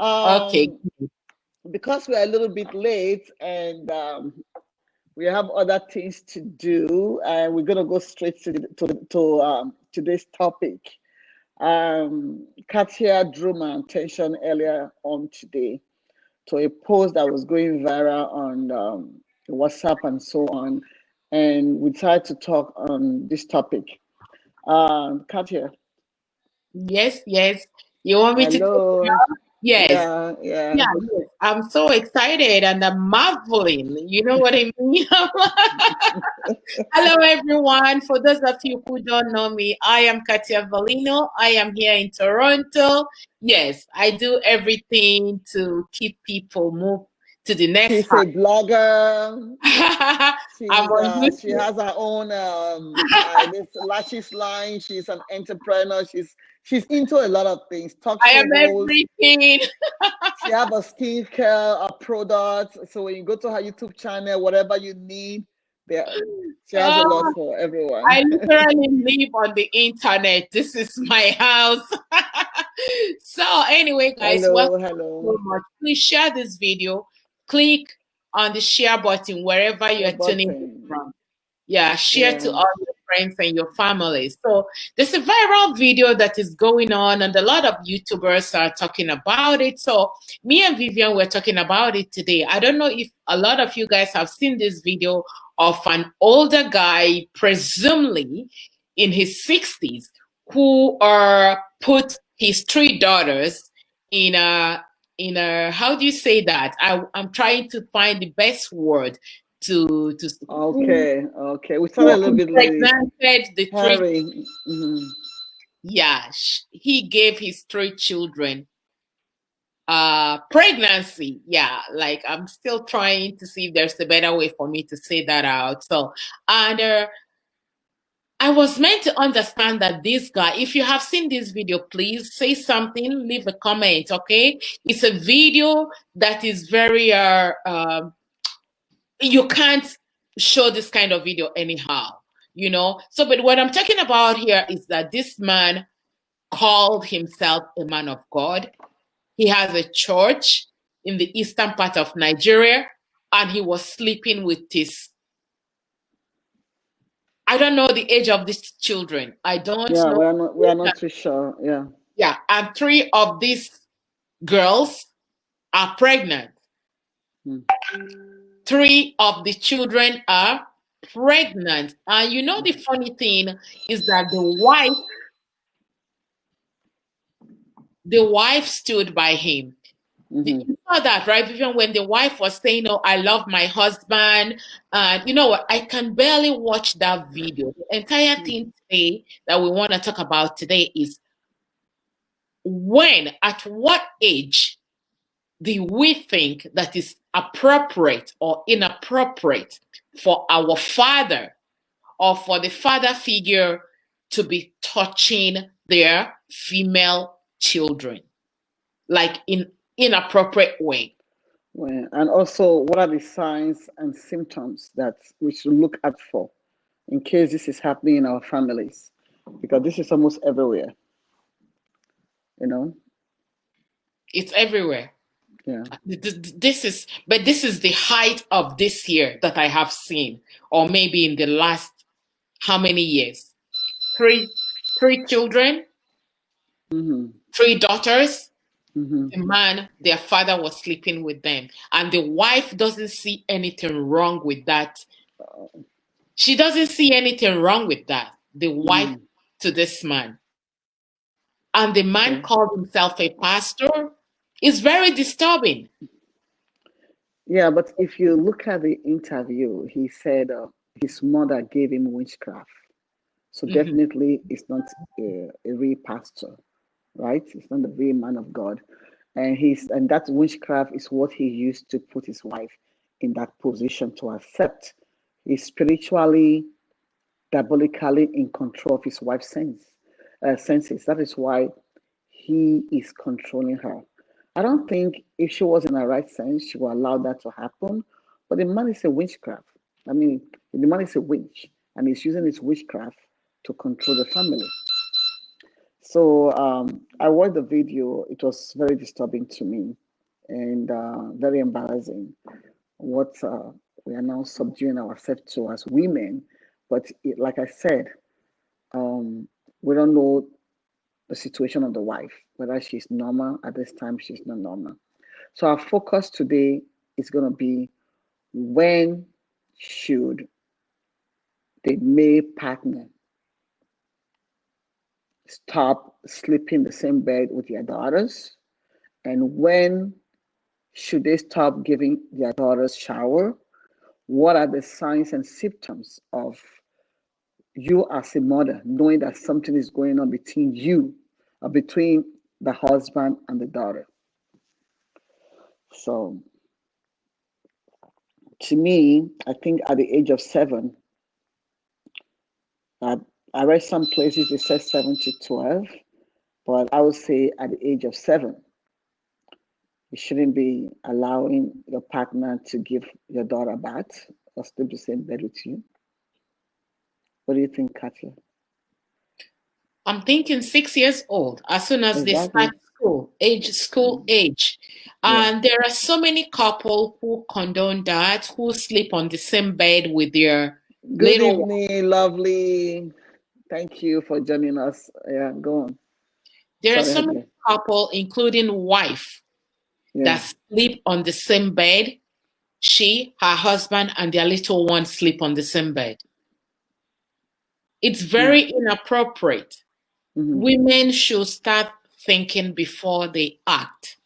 Okay. Because we're a little bit late and we have other things to do, and we're gonna go straight to today's topic. Kartia drew my attention earlier on today to a post that was going viral on WhatsApp and so on, and we tried to talk on this topic. Kartia. Yes, yes. You want me to take it Hello. up? Yes. Yeah, yeah. Yeah, yes. I'm so excited and I'm marveling. You know what I mean? Hello, everyone. For those of you who don't know me, I am Katia Velino. I am here in Toronto. Yes, I do everything to keep people move to the next She's part. a blogger. I'm on She YouTube. has her own this lashes line. She's an entrepreneur. She's into a lot of things. Talk I show am host. everything. She have a skincare product. So when you go to her YouTube channel, whatever you need, there she has a lot Oh, for everyone. I literally live on the internet. This is my house. So anyway, guys, Hello, welcome so hello. much. Please share this video. Click on the share button wherever Your you're tuning in button. from. Yeah, share Yeah. to all your friends and your family. So there's a viral video that is going on, and a lot of YouTubers are talking about it. So me and Vivian were talking about it today. I don't know if a lot of you guys have seen this video of an older guy, presumably in his 60s, who put his three daughters in a how do you say that? I'm trying to find the best word to Okay, okay. We started a who little bit late. impregnated the three. Harry. Mhm. Yeah, he gave his three children pregnancy. Yeah, like I'm still trying to see if there's a better way for me to say that out. So, and I was meant to understand that this guy, if you have seen this video, please say something, leave a comment, okay? It's a video that is very you can't show this kind of video anyhow, you know. So but what I'm talking about here is that this man called himself a man of God. He has a church in the eastern part of Nigeria, and he was sleeping with his, I don't know the age of these children. I don't Yeah, know. we are not too sure. Yeah. Yeah, and three of these girls are pregnant. Mm. Three of the children are pregnant. And you know the funny thing is that the wife stood by him. Mm-hmm. You saw that, right? Even when the wife was saying, "Oh, I love my husband," and you know what? I can barely watch that video. The entire thing today that we want to talk about today is at what age do we think that is appropriate or inappropriate for our father or for the father figure to be touching their female children, like in inappropriate way? Well, and also, what are the signs and symptoms that we should look out for in case this is happening in our families? Because this is almost everywhere, you know? It's everywhere. Yeah. This is the height of this year that I have seen, or maybe in the last how many years? Three children, Mm-hmm. three daughters. Mm-hmm. The man, their father was sleeping with them, and the wife doesn't see anything wrong with that. She doesn't see anything wrong with that. The wife to this man, and the man Okay. called himself a pastor. It's very disturbing. Yeah, but if you look at the interview, he said his mother gave him witchcraft. So Mhm. definitely it's not a real pastor, right? It's not the real man of God. And that witchcraft is what he used to put his wife in that position to accept. He's spiritually, diabolically in control of his wife's senses. That is why he is controlling her. I don't think if she was in her right sense, she would allow that to happen. But the man is a witchcraft. I mean, the man is a witch, and he's using his witchcraft to control the family. So I watched the video. It was very disturbing to me and very embarrassing. What we are now subduing ourselves to as women. But like I said, um, we don't know the situation of the wife, whether she's normal at this time, she's not normal. So our focus today is going to be when should the male partner stop sleeping in the same bed with their daughters, and when should they stop giving their daughters shower? What are the signs and symptoms of you as a mother knowing that something is going on between you or between the husband and the daughter? So to me, I think at the age of 7, uh, I read some places it says 7 to 12, but I would say at the age of 7, you shouldn't be allowing your partner to give your daughter a bath or sleep the same bed with you. What do you think, Katia? I'm thinking 6 years old, as soon as they Exactly. start school age. Yeah. And there are so many couples who condone that, who sleep on the same bed with their Good little one. evening, lovely. Thank you for joining us. Yeah, go on. There are Sorry, so many Hadi. couples, including wife, Yeah, that sleep on the same bed. She, her husband, and their little one sleep on the same bed. It's yeah. very inappropriate. Mm-hmm. Women should start thinking before they act.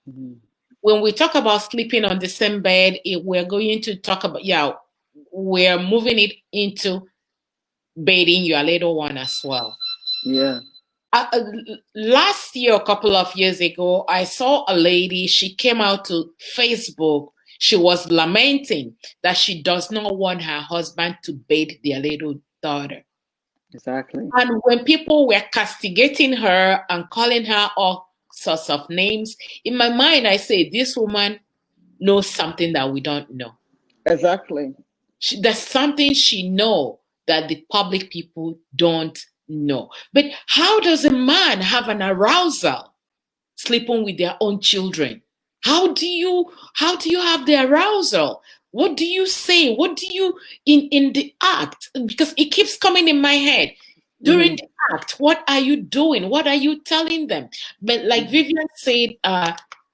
Mm-hmm. When we talk about sleeping on the same bed, we're going to talk about, we're moving it into bathing your little one as well. Yeah. Last year, a couple of years ago, I saw a lady. She came out to Facebook. She was lamenting that she does not want her husband to bathe their little daughter. Exactly. And when people were castigating her and calling her all sorts of names, in my mind, I say, this woman knows something that we don't know. Exactly. There's something she know that the public people don't know. But how does a man have an arousal sleeping with their own children? How do you have the arousal? What do you say? What do you in the act? Because it keeps coming in my head. During Mm-hmm. the act, what are you doing? What are you telling them? But like Mm-hmm. Vivian said,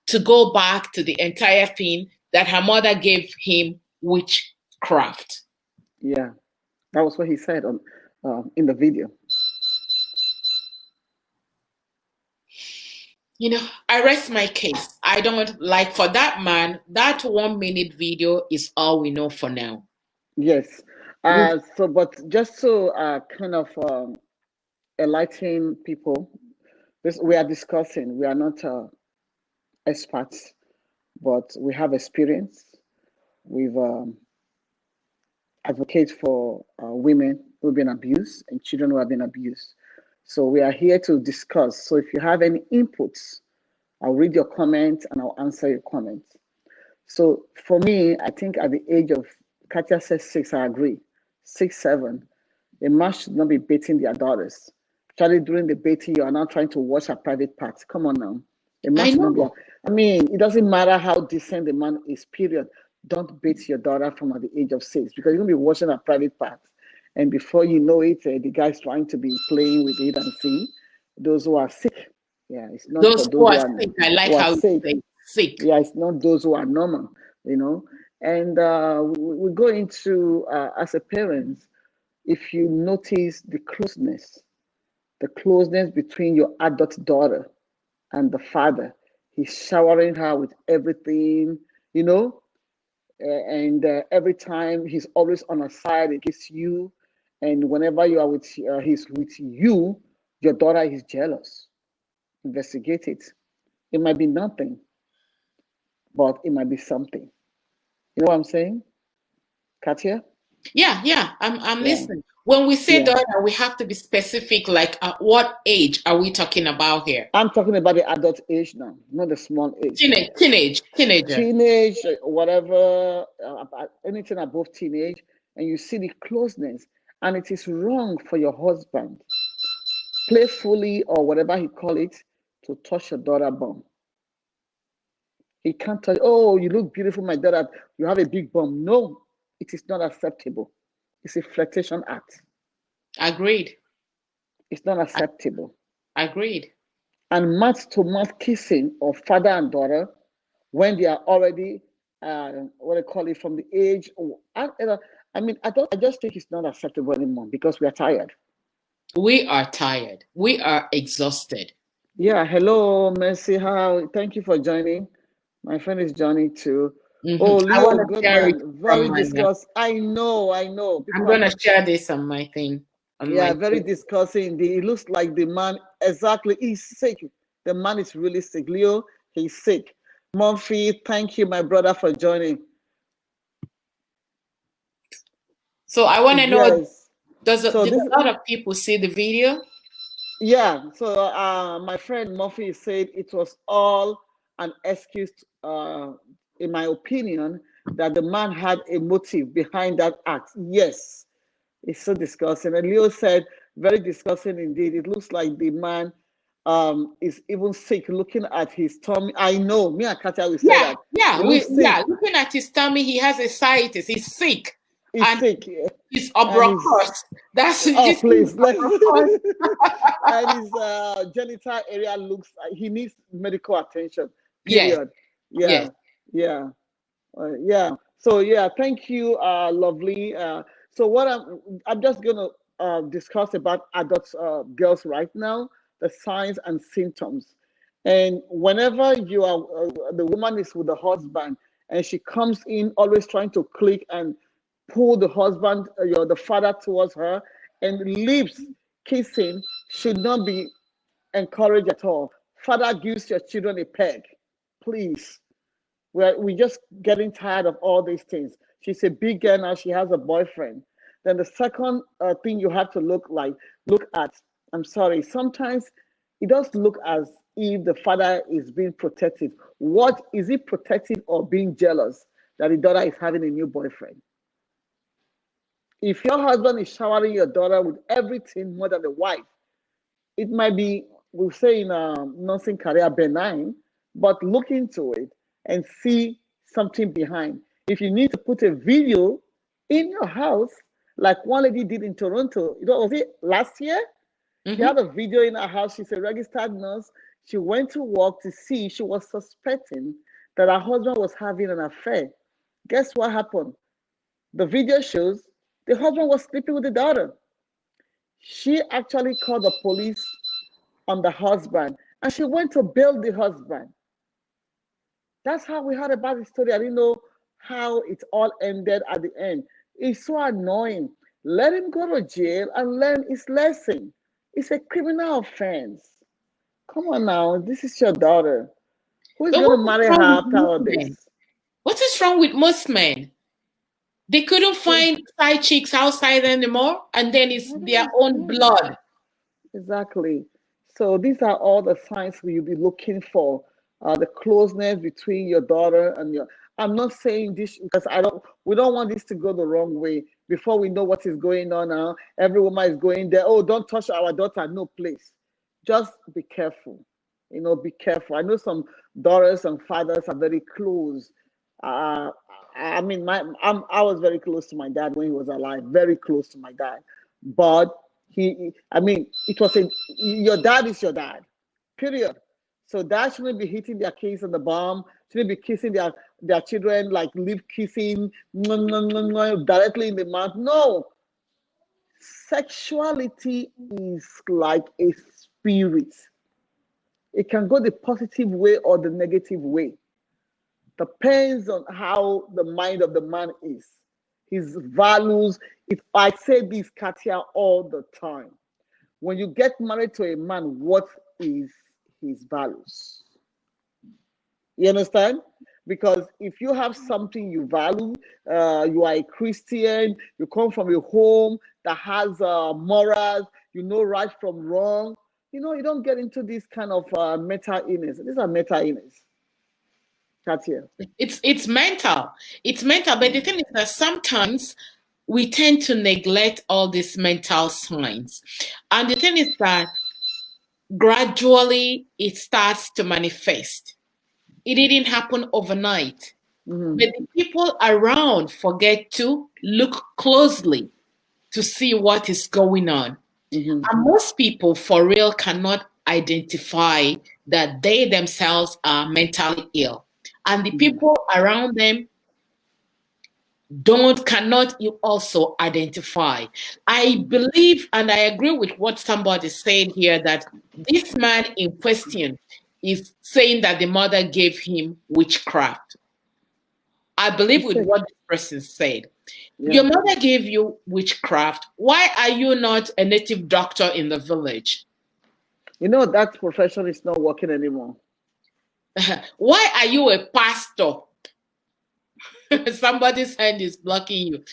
to go back to the entire thing that her mother gave him witchcraft. Yeah, that was what he said on in the video. I rest my case. I don't like for that man, that 1 minute video is all we know for now. Yes. We've, So, but just to kind of enlighten people, this we are discussing. We are not experts, but we have experience. We've advocate for women who've been abused and children who have been abused. So we are here to discuss. So if you have any inputs, I'll read your comments and I'll answer your comments. So for me, I think at the age of, Katia says 6, I agree. 6, 7, a man should not be beating their daughters. Actually, during the beating, you are now trying to watch her private parts. Come on now. A man I should not be. know. I mean, it doesn't matter how decent the man is, period. Don't beat your daughter from at the age of 6 because you're going to be watching her private parts. And before you know it, the guy's trying to be playing with it and see those who are sick. Yeah, it's not for Those who those are sick, I like who are how you sick. say sick. Yeah, it's not those who are normal, you know. And we go into, as a parent, if you notice the closeness between your adult daughter and the father, he's showering her with everything, you know, and every time he's always on her side against you. And whenever you are with, he's with you, your daughter is jealous. Investigate it. It might be nothing, but it might be something. You know what I'm saying, Katia? Yeah, I'm Yeah, listening. When we say yeah. daughter, we have to be specific, like at what age are we talking about here? I'm talking about the adult age now, not the small age. Teenager. Teenage, whatever, anything above teenage, and you see the closeness, and it is wrong for your husband playfully or whatever he call it, to touch your daughter bum. He can't touch, oh, you look beautiful, my daughter, you have a big bum. No, it is not acceptable. It's a flirtation act. Agreed. It's not acceptable. Agreed. And mouth-to-mouth kissing of father and daughter when they are already, what they call it, from the age. I just think it's not acceptable anymore because we are tired. We are tired. We are exhausted. Yeah. Hello, Mercy. How? Thank you for joining. My friend is Johnny too. Oh, Leo Goodman, very discussed. I know. I'm gonna share this on my thing. Yeah, very discussing. It looks like the man, exactly, he's sick. The man is really sick. Leo, he's sick. Murphy, thank you, my brother, for joining. So I want to know, did a lot of people see the video? Yeah, so my friend Murphy said it was all an excuse, in my opinion, that the man had a motive behind that act. Yes, it's so disgusting. And Leo said, very disgusting indeed. It looks like the man is even sick looking at his tummy. I know, me and Kartia, we said that. Yeah, looking at his tummy, he has ascites. He's sick. He's sick. Yeah. He's abracus. That's please. And his genital area looks like he needs medical attention. Period. Yes. Yeah. So yeah, thank you, lovely. So what I'm just gonna discuss about adult girls right now, the signs and symptoms. And whenever you are the woman is with the husband and she comes in always trying to click and pull the husband, the father towards her, and lips kissing should not be encouraged at all. Father gives your children a peg, please. We're just getting tired of all these things. She's a big girl now. She has a boyfriend. Then the second thing you have to look at. I'm sorry. Sometimes it does look as if the father is being protective. What is he protective or being jealous that the daughter is having a new boyfriend? If your husband is showering your daughter with everything more than the wife, it might be, we'll say in a nursing career, benign, but look into it and see something behind. If you need to put a video in your house, like one lady did in Toronto, was it last year? She had a video in her house. She's a registered nurse. She went to work to see, she was suspecting that her husband was having an affair. Guess what happened? The video shows the husband was sleeping with the daughter. She actually called the police on the husband and she went to bail the husband. That's how we heard about the story. I didn't know how it all ended at the end. It's so annoying. Let him go to jail and learn his lesson. It's a criminal offense. Come on now, this is your daughter. Who's going to marry her after all this? What is wrong with most men? They couldn't find side chicks outside anymore, and then it's their own blood. Exactly. So these are all the signs you'll be looking for. The closeness between your daughter and your. I'm not saying this because we don't want this to go the wrong way. Before we know what is going on now, every woman is going there. Oh, don't touch our daughter. No, please. Just be careful. Be careful. I know some daughters and fathers are very close. I was very close to my dad when he was alive. Very close to my dad, but it was your dad is your dad. Period. So dad shouldn't be hitting their kids on the bum, shouldn't be kissing their children, like lip kissing directly in the mouth. No. Sexuality is like a spirit. It can go the positive way or the negative way. Depends on how the mind of the man is, his values. I say this, Kartia, all the time. When you get married to a man, what is his values? You understand? Because if you have something you value, you are a Christian, you come from a home that has morals, you know right from wrong, you don't get into this kind of mental illness. These are mental illness. Kartia. It's mental. It's mental. But the thing is that sometimes we tend to neglect all these mental signs. And the thing is that gradually it starts to manifest. It didn't happen overnight. Mm-hmm. But the people around forget to look closely to see what is going on. Mm-hmm. And most people for real cannot identify that they themselves are mentally ill. And the people around them cannot also identify. I believe and I agree with what somebody said here that this man in question is saying that the mother gave him witchcraft. I believe with what this person said. Yeah. Your mother gave you witchcraft. Why are you not a native doctor in the village? You know, that profession is not working anymore. Why are you a pastor? Somebody's hand is blocking you.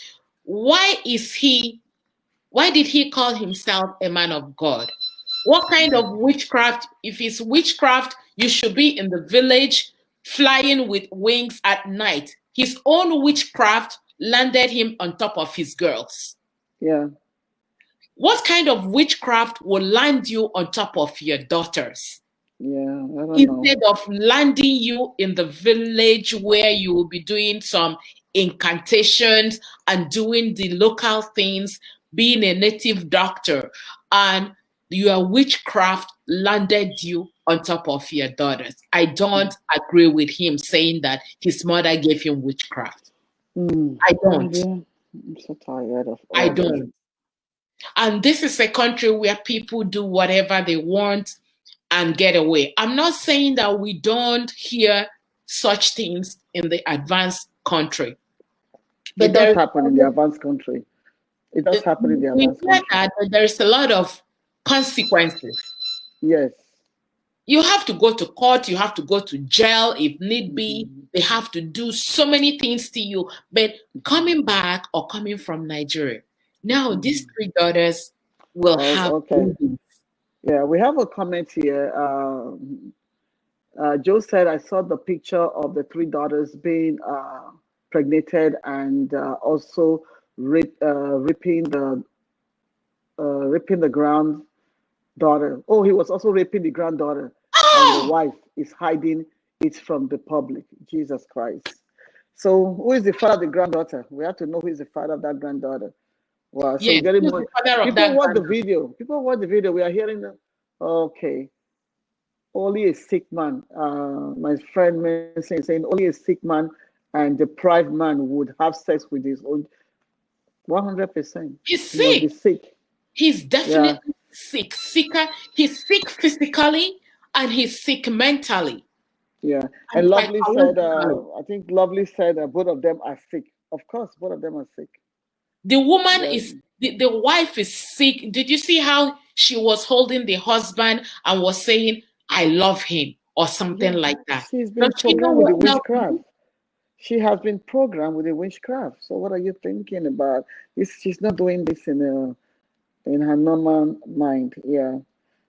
Why did he call himself a man of God? What kind of witchcraft? If it's witchcraft, you should be in the village flying with wings at night. His own witchcraft landed him on top of his girls. Yeah. What kind of witchcraft will land you on top of your daughters? Yeah, I don't Instead know. of landing you in the village where you will be doing some incantations and doing the local things, being a native doctor, and your witchcraft landed you on top of your daughters. I don't agree with him saying that his mother gave him witchcraft. I don't. Yeah. I'm so tired of I all this. don't. And this is a country where people do whatever they want and get away. I'm not saying that we don't hear such things in the advanced country. But It does happen in the advanced country. It does happen in the we advanced hear country. that there's a lot of consequences. Yes. You have to go to court, you have to go to jail if need be. They have to do so many things to you. But coming back or coming from Nigeria, now these three daughters will have babies. Yeah, we have a comment here. Joe said, I saw the picture of the three daughters being pregnated and also ripping the granddaughter. Oh, he was also raping the granddaughter, and the wife is hiding it from the public. Jesus Christ. So who is the father of the granddaughter? We have to know who is the father of that granddaughter. Wow. So Yes, very who's much. the father of People that watch the granddaughter? video. People watch the video. We are hearing them. Okay. Only a sick man. My friend saying only a sick man and deprived man would have sex with his own. 100%. He's He must sick. be sick. He's Yeah. definitely sick. Sicker. He's sick physically and he's sick mentally. Yeah. And And Lovely said, psychologically. I think Lovely said both of them are sick. Of course, both of them are sick. The woman Yeah. is the wife is sick. Did you see how she was holding the husband and was saying, I love him or something like that? She's been Does she know programmed with the what love witchcraft. is? She has been programmed with the witchcraft. So what are you thinking about? She's not doing this in her normal mind. Yeah.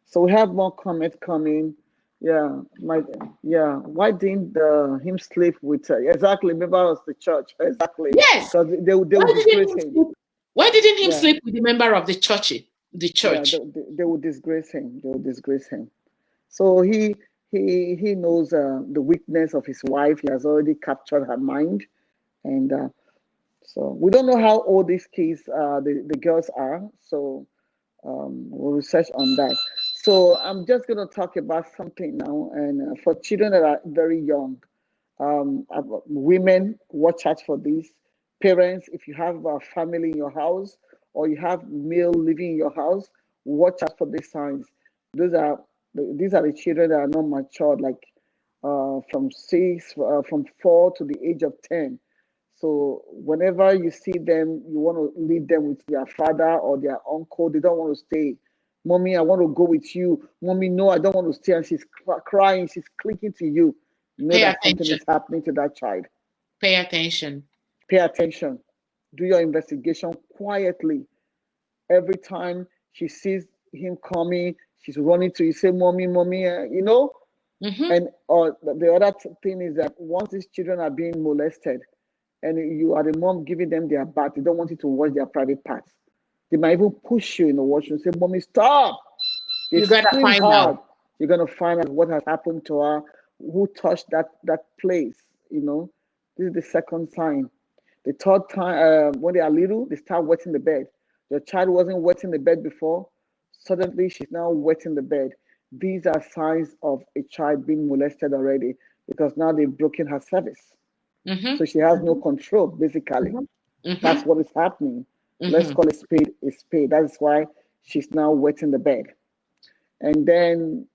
So we have more comments coming. Yeah, Why didn't him sleep with her? Exactly. Member of the church. Exactly. Yes. Because they would disgrace him. Why didn't him Yeah. sleep with the member of the church? The church. Yeah, they would disgrace him. They would disgrace him. So he knows the weakness of his wife. He has already captured her mind, and so we don't know how old these kids, the girls are. So we'll research on that. So I'm just going to talk about something now, and for children that are very young, women, watch out for this. Parents, if you have a family in your house or you have male living in your house, watch out for these signs. These are the children that are not matured, like from 4 to the age of 10. So whenever you see them, you want to leave them with their father or their uncle. They don't want to stay. Mommy, I want to go with you. Mommy, no, I don't want to stay. And she's crying. She's clicking to you. You know Pay that something attention. is happening to that child. Pay attention. Pay attention. Do your investigation quietly. Every time she sees him coming, she's running to you. Say, "Mommy, mommy," you know. And the other thing is that once these children are being molested, and you are the mom giving them their bath, they don't want you to watch their private parts. They might even push you in the washroom and say, "Mommy, stop." They You gotta scream find out. hard. You're gonna find out what has happened to her, who touched that place. This is the second sign. The third time, when they are little, they start wetting the bed. The child wasn't wetting the bed before. Suddenly, she's now wetting the bed. These are signs of a child being molested already because now they've broken her service. Mm-hmm. So she has no control, basically. Mm-hmm. That's what is happening. Let's Mm-hmm. call a spade a spade. That is why she's now wetting the bed. And then,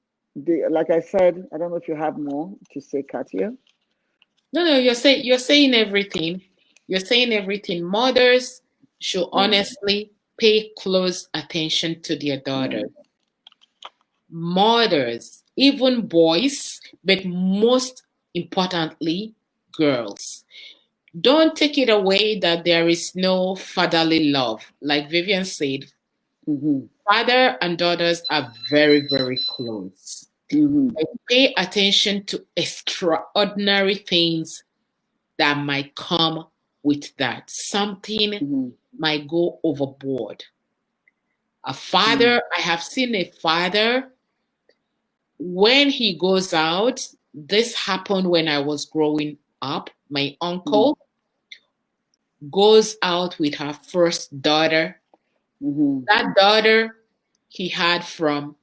like I said, I don't know if you have more to say, Katia. No, you're saying everything. You're saying everything. Mothers should Yeah, honestly pay close attention to their yeah, daughters. Mothers, even boys, but most importantly, girls. Don't take it away that there is no fatherly love. Like Vivian said, mm-hmm, father and daughters are very, very close. mm-hmm, But pay attention to extraordinary things that might come with that. Something mm-hmm, might go overboard. A mm-hmm, father, I have seen a father when he goes out. This happened when I was growing up. My mm-hmm, uncle goes out with her first daughter. mm-hmm, That daughter he had from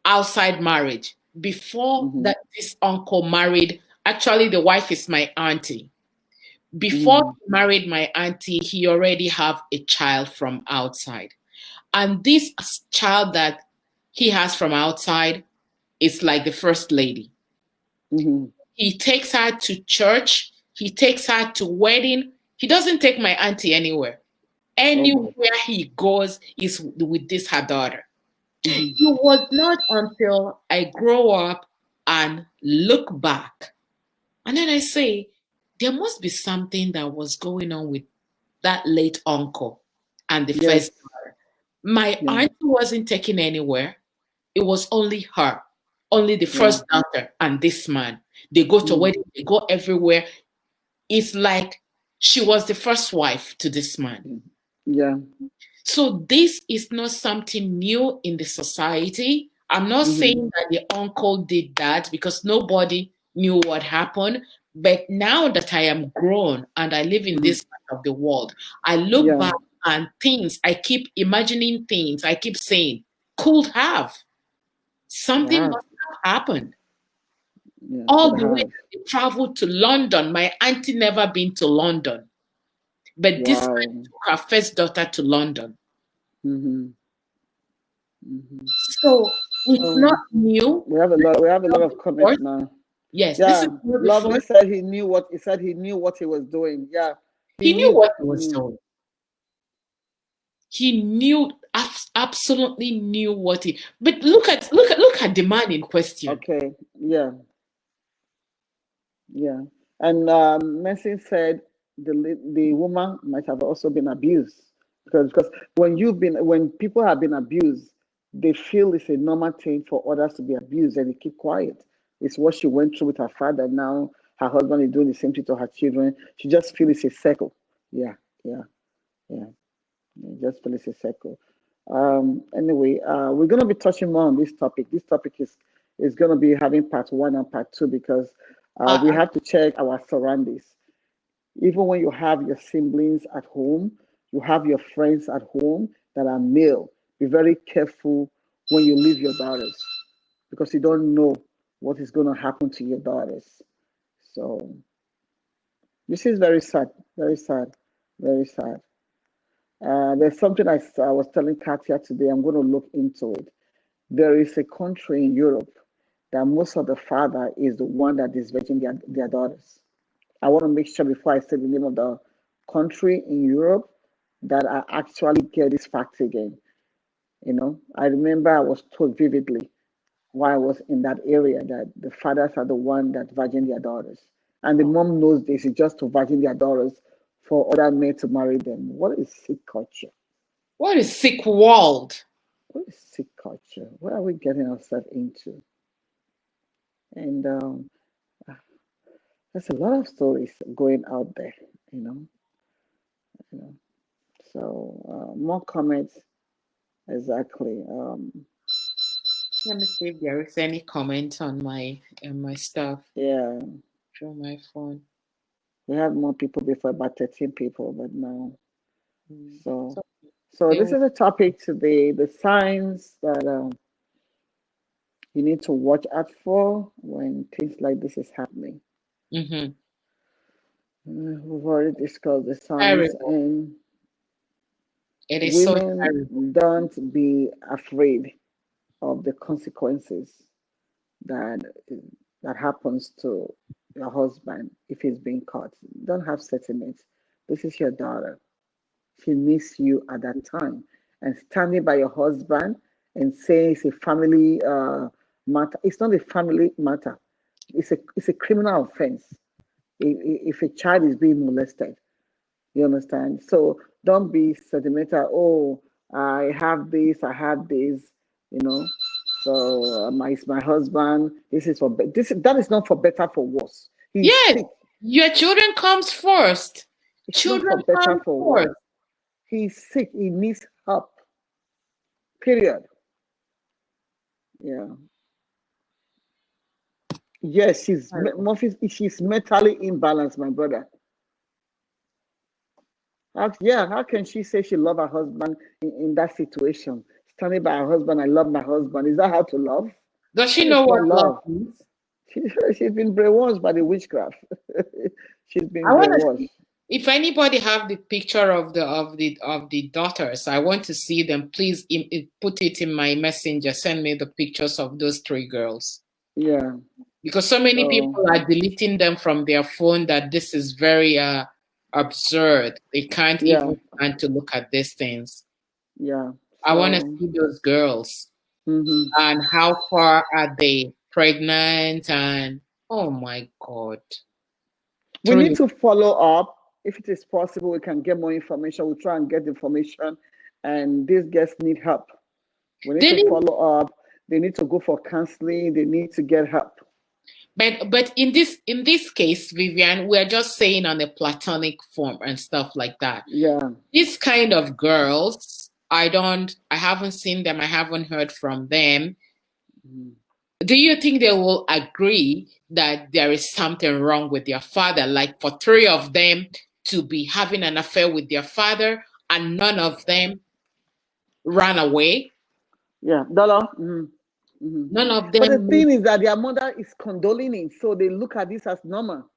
outside marriage. Before mm-hmm, that, this uncle married, actually, the wife is my auntie. Before mm-hmm. he married my auntie, he already have a child from outside. And this child that he has from outside is like the first lady. Mm-hmm. He takes her to church. He takes her to wedding. He doesn't take my auntie anywhere. Oh boy. Anywhere he goes is with this her daughter. Mm-hmm. It was not until I grow up and look back, and then I say, there must be something that was going on with that late uncle and the Yes. first daughter. My Yeah. aunt wasn't taken anywhere. It was only her, only the Yeah. first daughter and this man. They go to Mm. wedding, they go everywhere. It's like she was the first wife to this man. Yeah. So this is not something new in the society. I'm not Mm-hmm. saying that the uncle did that because nobody knew what happened. But now that I am grown and I live in Mm-hmm. this part of the world, I look Yeah. back and things, I keep imagining things, I keep saying, could have. Something Yeah. must have happened. Yeah. All Could the way have. they traveled to London. My auntie never been to London. But this man Wow. took her first daughter to London. Mm-hmm. Mm-hmm. So it's not Um, new. we have a lot. We have a lot of Before. comments now. Yes, this Yeah. is new Lovely before. said he knew what he said. He knew what he was doing. Yeah. He He knew knew. what he He was knew. doing. He knew, absolutely knew what he. But look at the man in question. Okay. Yeah. Yeah. And Messi said the woman might have also been abused because when people have been abused, they feel it's a normal thing for others to be abused and they keep quiet. It's what she went through with her father. Now her husband is doing the same thing to her children. She just feels it's a circle. Yeah, yeah, yeah. Just feel it's a circle. Anyway, we're gonna be touching more on this topic. This topic is gonna be having part one and part two because Uh, we have to check our surroundings. Even when you have your siblings at home, you have your friends at home that are male. Be very careful when you leave your daughters because you don't know what is going to happen to your daughters. So this is very sad, very sad, very sad. There's something I was telling Katia today. I'm going to look into it. There is a country in Europe that most of the father is the one that is virgin their daughters. I want to make sure before I say the name of the country in Europe that I actually get this fact again. I remember I was told vividly while I was in that area that the fathers are the one that virgin their daughters. And the mom knows this is just to virgin their daughters for other men to marry them. What is sick culture? what a sick world. What is sick culture? What are we getting ourselves into? And there's a lot of stories going out there, you know. You know. So more comments exactly. Let me see if there is any comment on my stuff Yeah. through my phone. We had more people before, about 13 people, but now. So, So so they this will, is a topic today, the signs that you need to watch out for when things like this is happening. mm-hmm. We've already discussed the signs, Terrible. and It is so women, terrible. don't be afraid of the consequences that that happens to your husband if he's being caught. Don't have sentiments. This is your daughter. She needs you at that time. And standing by your husband and saying it's a family matter. It's not a family matter. It's a criminal offense if a child is being molested. You understand? So don't be sentimental. Oh, I have this. I have this. You know. So it's my husband. This is for this. That is not for better for worse. He's Yes, sick. your children comes first. It's not for Children better come for worse. first. He's sick. He needs help. Period. Yeah. Yes, Terrible. Murphy. She's mentally imbalanced, my brother. Yeah, how can she say she love her husband in that situation? Standing by her husband, I love my husband. Is that how to love? Does she That is know not what love love. is? She, she's been brainwashed by the witchcraft. She's I been want to brainwashed. see if anybody have the picture of the daughters. I want to see them. Please put it in my messenger. Send me the pictures of those three girls. Yeah. Because so many So people are deleting them from their phone that this is very absurd. They can't yeah, even stand to look at these things. yeah. I want to So see those girls mhm. and how far are they pregnant and oh my God. We need Truly. to follow up. If it is possible, we can get more information. We'll try and get the information. And these guests need help. We need They to need, follow up. They need to go for counseling. They need to get help. but in this case, Vivian, we're just saying on a platonic form and stuff like that. Yeah. These kind of girls, I haven't seen them, I haven't heard from them. Mhm. Do you think they will agree that there is something wrong with their father? Like for three of them to be having an affair with their father and none of them ran away? Yeah. Dollar. Mhm. Mhm. None of But the them moved. thing is that their mother is condoling it, so they look at this as normal.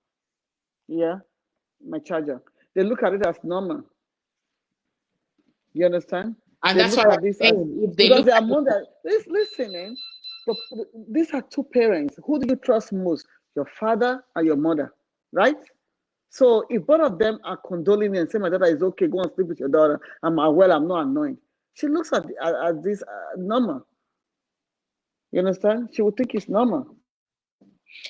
Yeah, my charger. They look at it as normal. You understand? And They that's why look at I'm this as saying if they because look their at it, mother. Listening. These are two parents. Who do you trust most? Your father and your mother, right? So if both of them are condoling and saying my daughter is okay, go and sleep with your daughter. I'm not annoyed. She looks at this normal. You understand? She would think it's normal.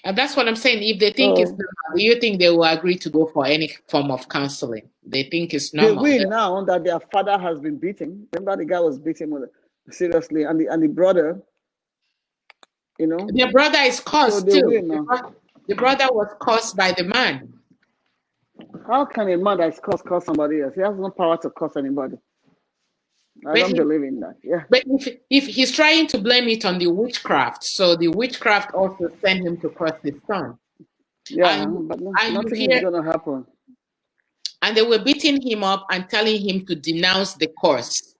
and that's what I'm saying. If they think it's So normal, do you think they will agree to go for any form of counseling? They think it's they normal. win now that their father has been beaten. Remember, the guy was beaten seriously, and the brother, you know. Their brother is So cursed they too. win now. The brother was cursed by the man. How can a man that's curse somebody else? He has no power to curse anybody. I But don't he believe in that. Yeah, but if he's trying to blame it on the witchcraft, so the witchcraft also sent him to curse his son. yeah, And but and you nothing is hear gonna happen. and they were beating him up and telling him to denounce the curse.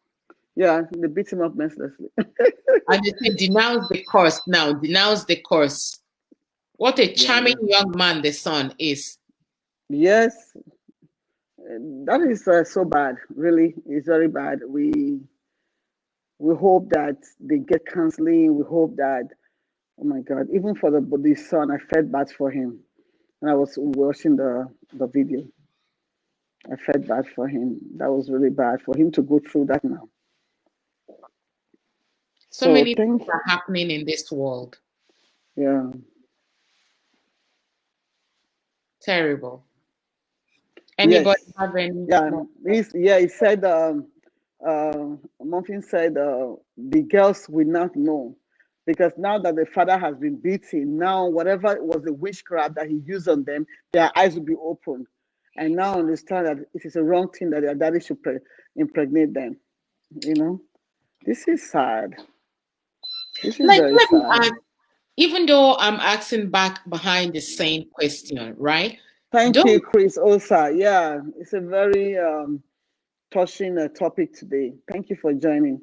Yeah, they beat him up mercilessly. And they said, denounce the curse now, denounce the curse. What a Yeah, charming young man the son is. yes, that is so bad. Really, it's very bad. We hope that they get counseling. We hope that, oh my God, even for the son, I felt bad for him. And I was watching the video. I felt bad for him. That was really bad for him to go through that now. So So many things thanks. are happening in this world. Yeah. Terrible. Anybody Yes. have any Yeah. more? He said. Muffin said the girls will not know because now that the father has been beaten, now whatever was the witchcraft that he used on them, their eyes will be open, and now understand that it is a wrong thing that their daddy should impregnate them. You know, this is sad. This is very Let me sad. ask, even though I'm asking back behind the same question, right? Thank you, Don't Chris Osa. Yeah, it's a very touching topic today. Thank you for joining.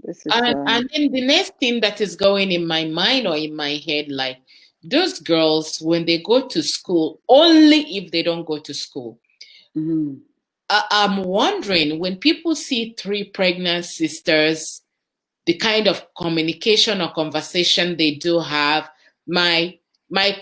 This is and then the next thing that is going in my mind or in my head, like those girls when they go to school, only if they don't go to school. mhm. I'm wondering when people see three pregnant sisters, the kind of communication or conversation they do have. My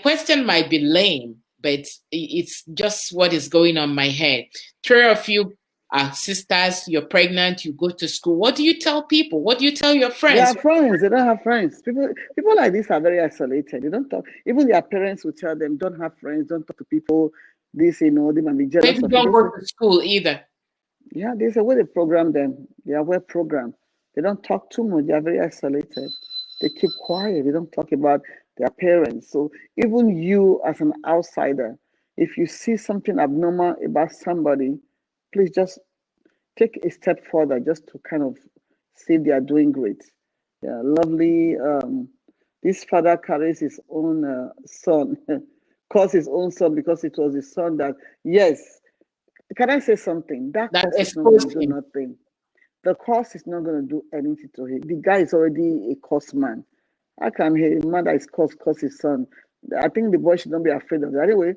question might be lame, but it's just what is going on my head. Three of you are sisters, you're pregnant, you go to school. What do you tell people? What do you tell your They friends? are friends. They don't have friends. People like this are very isolated. They don't talk. Even their parents will tell them, "Don't have friends. Don't talk to people." This, they might be jealous Maybe of you. don't go to school either. Yeah, there's a way they program them. They are well programmed. They don't talk too much. They are very isolated. They keep quiet. They don't talk about their parents. So even you, as an outsider, if you see something abnormal about somebody, please just take a step further, just to kind of see they are doing great. Yeah, lovely. This father carries his own son, calls his own son because it was his son that, yes, can I say something? That That course is not going to exposed do him. nothing. The course is not going to do anything to him. The guy is already a course man. How can a man that is course his son? I think the boy should not be afraid of that. Anyway,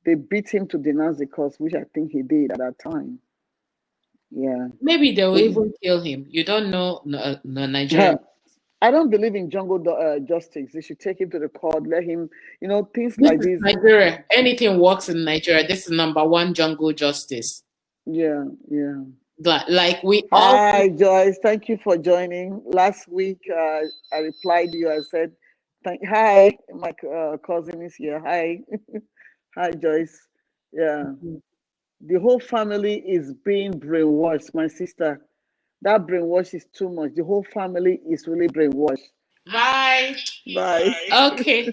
they beat him to denounce the course, which I think he did at that time. Yeah. Maybe they will even kill him. You don't know, no Nigerian. I don't believe in jungle justice. They should take him to the court, let him, things This like is this. Nigeria. Anything works in Nigeria. This is number one jungle justice. Yeah, yeah. Like we all Hi, Joyce. Thank you for joining. Last week, I replied to you. I said, "Hi, my cousin is here. Hi, hi, Joyce. Yeah, the whole family is being brainwashed. My sister, that brainwash is too much. The whole family is really brainwashed. bye. Bye." Okay.